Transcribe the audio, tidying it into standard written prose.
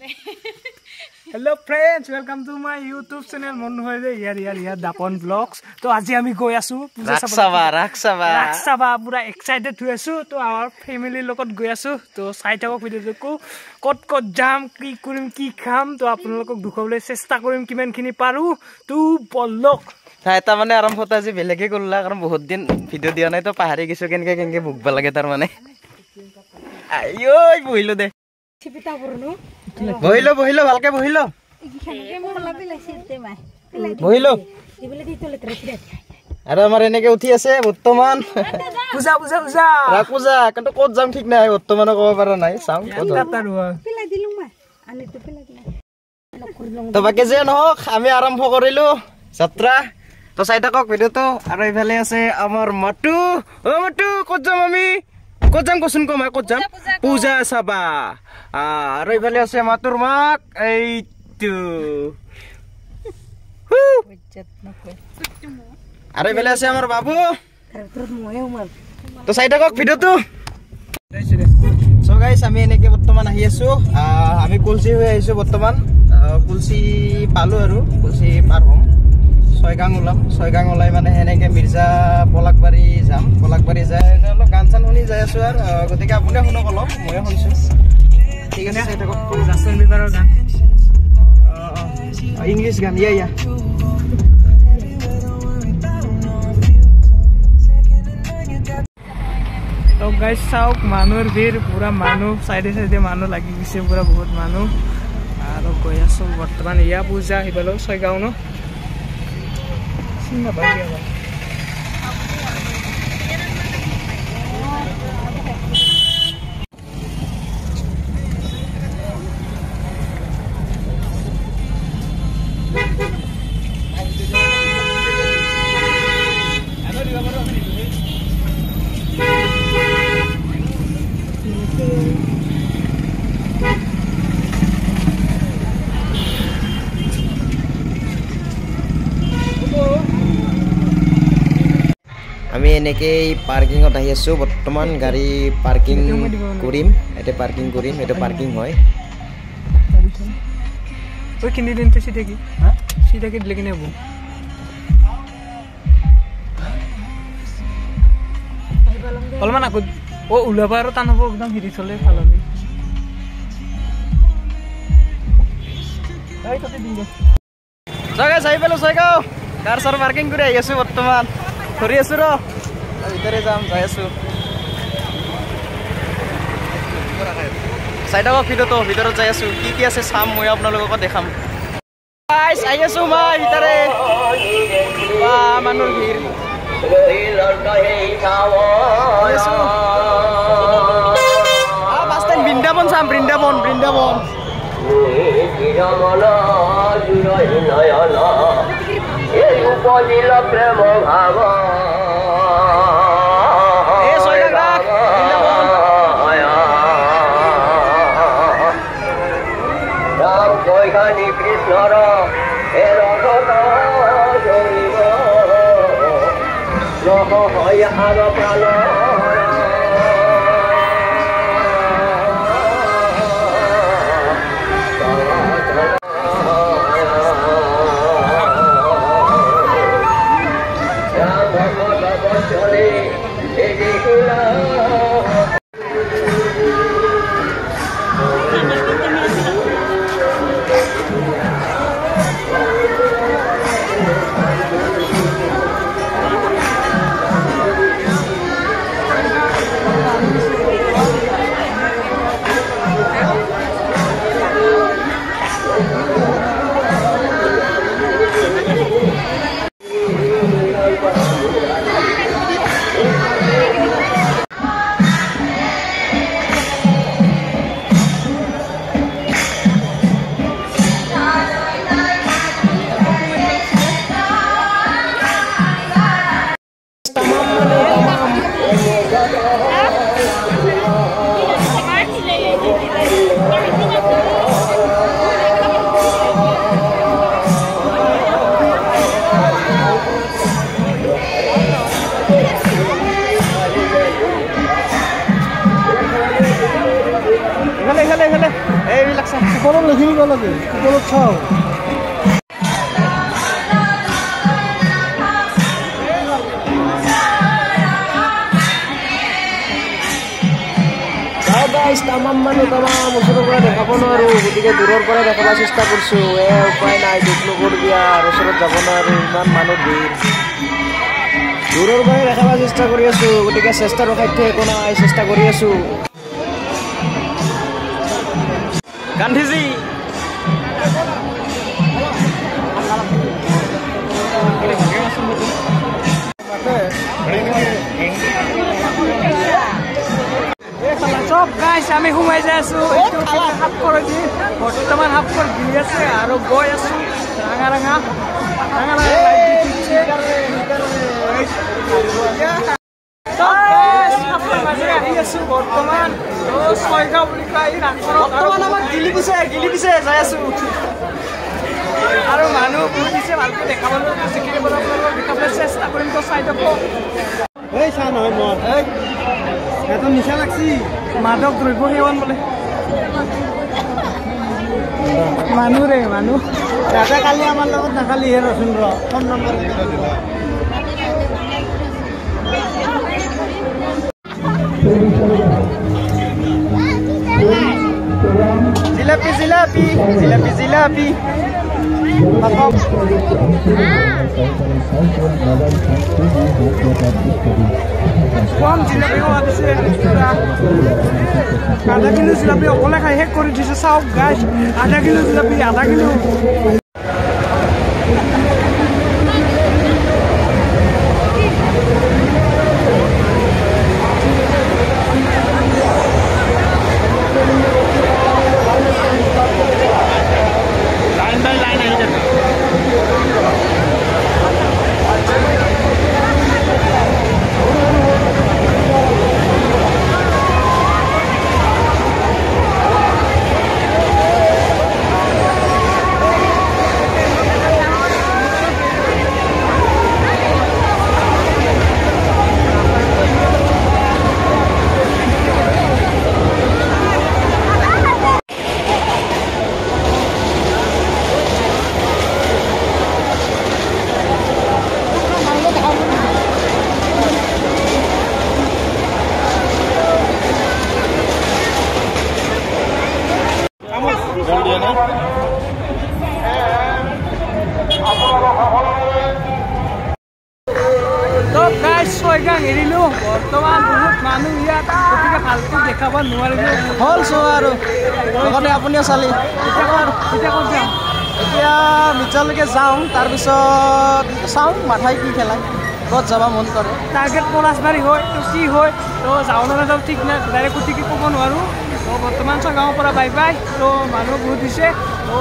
Hello friends, welcome to my YouTube channel. Monu hoy de here Dapon Vlogs. To aji ami goi asu Raksaba pura excited hui asu. To our family lokot goi asu. To sai thakok video ko kot jam ki kurim ki kham. To apnalokok dukhobole chesta kurim kiman khini paru. To bollok. Eta mane aram hota je belege kolla karon bahut din video dia nai to pahari kisu kenke bukba lage tar mane. Ayo bohilo de. Cipita burnu. Bohilo balke bohilo. Bohilo. Ara amar eneke uthi ase bottoman. Puja. Rak puja kanto kot jam thik nai bottoman ko para nai sam kot. Pila dilung ma. Ani to pila dilung. To bake je no ami arambho korilu jatra. To saida kok video to aro ibale ase amar matu. O matu kot jam ami. Kojam kosun ko ma kojam puja saba aro ibale ase matur mak eitu aro ibale ase amar babu to saida kok video tu so guys ami eneke bottoman ahi asu ami kulsi hoi aisu bottoman kulsi palu aru kulsi par hom Soigang ulai mane heneke Mirza Polakbari jam Polakbari jai lo gaন চান শুনি যাই আছো আর গতিকে আপুনি শুনক অলপ মই শুনছো ঠিক আছে এটা কত জাস্টিন বিবাৰৰ গান ইংলিশ গান ইয়া তো গাইস চাওক মানুহৰ ভিৰ পুৰা মানুহ সাইডে মানুহ লাগি গৈছে পুৰা বহুত মানুহ আৰু গৈ আছো বৰ্তমান ইয়া পূজা হিবালো ছয়গাঁও ন Singa bagia ba. আমি এনেকে পার্কিংত আহি আছো বর্তমান গাড়ি পার্কিং করিম এটা পার্কিং হয় ওই কিনি দিনতে সিটা কি দিলে কিনে অলমান আগত ও উলাবা আৰু টান হ'ব একদম হিৰি চলে ভাল হবে এই কত দিন জায়গা যাই পেলো ছয়গাঁও কার সার পার্কিং করে আহি আছো বর্তমান ঘূৰি আছো ৰ ভিতৰে যাম যাই আছো চাই থাকক ভিডিঅ'টো ভিতৰত যাই আছো কি আছে চাম মই আপোনালোকক দেখাম গাইস আহি আছো মই ভিতৰে বা মানুহৰ ভিৰ বাছ টাইম বৃন্দাবন চাম বৃন্দাবন প্ৰেম ভাব কৃষ্ণৰ প্ৰাণ ওপৰত লিখি দিব লাগে ওপৰত চাওঁ তামাম মানুহ তামাম ওচৰৰ পৰা দেখাব নোৱাৰোঁ গতিকে দূৰৰ পৰা দেখাব চেষ্টা কৰিছোঁ উপায় নাই দুখ নকৰিবি আৰু ওচৰত যাব নোৱাৰোঁ ইমান মানুহ ভিৰ দূৰৰ পৰাই দেখাব চেষ্টা কৰি আছোঁ গতিকে চেষ্টা ৰখাইতে একো নাই চেষ্টা কৰি আছোঁ গান্ধীজী চব গাইছ আমি সোমাই যাই আছোঁ হাফকৰজি বৰ্তমান হাফকৰ গিলি আছে আৰু গৈ আছোঁ ৰাঙা ৰাঙা ৰাঙা ৰাঙা আহি আছোঁ বৰ্তমান ছয়গাঁও বুলি কয় আমাক গিলি দিছে যাই আছোঁ আৰু মানুহ বহুত দিছে ভালকৈ দেখাবলৈ দেখাবলৈ চেষ্টা কৰিম তো চাই যাব এই চা নহয় মই এটা নিচা লাগছি মাদক দ্ৰব্য সেৱন বোলে মানুহ ৰে মানুহ দাদা কালি আমাৰ লগত নাখালিহে ৰচোন ৰ ফোন নম্বৰ জিলাপি জিলাপি জিলাপি জিলাপি কম জিলাপি দিছে আধা কিলো জিলাপি অকলে খাই শেষ কৰি দিছে চাওক গাইছ আধা কিলো জিলাপি আধা কিলো ছয়গাঁও এৰিলোঁ বৰ্তমান বহুত মানুহ ইয়াত গতিকে ভালকৈ দেখাব নোৱাৰিলোঁ হ'ল চোৱা আৰু লগতে আপুনিও চালি এতিয়া ক'ত যাম এতিয়া মিৰ্জালৈকে যাওঁ তাৰপিছত চাওঁ মাথাই কি খেলাই ক'ত যাব মন কৰে টাৰ্গেট পলাশবাৰী হয় তো কি হয় তো যাওঁ নে নাযাওঁ ঠিক নাই ডাইৰেক্ট গতিকে ক'ব নোৱাৰোঁ তো বৰ্তমান ছয়গাঁৱৰ পৰা বাই বাই তো মানুহ বহুত দিছে তো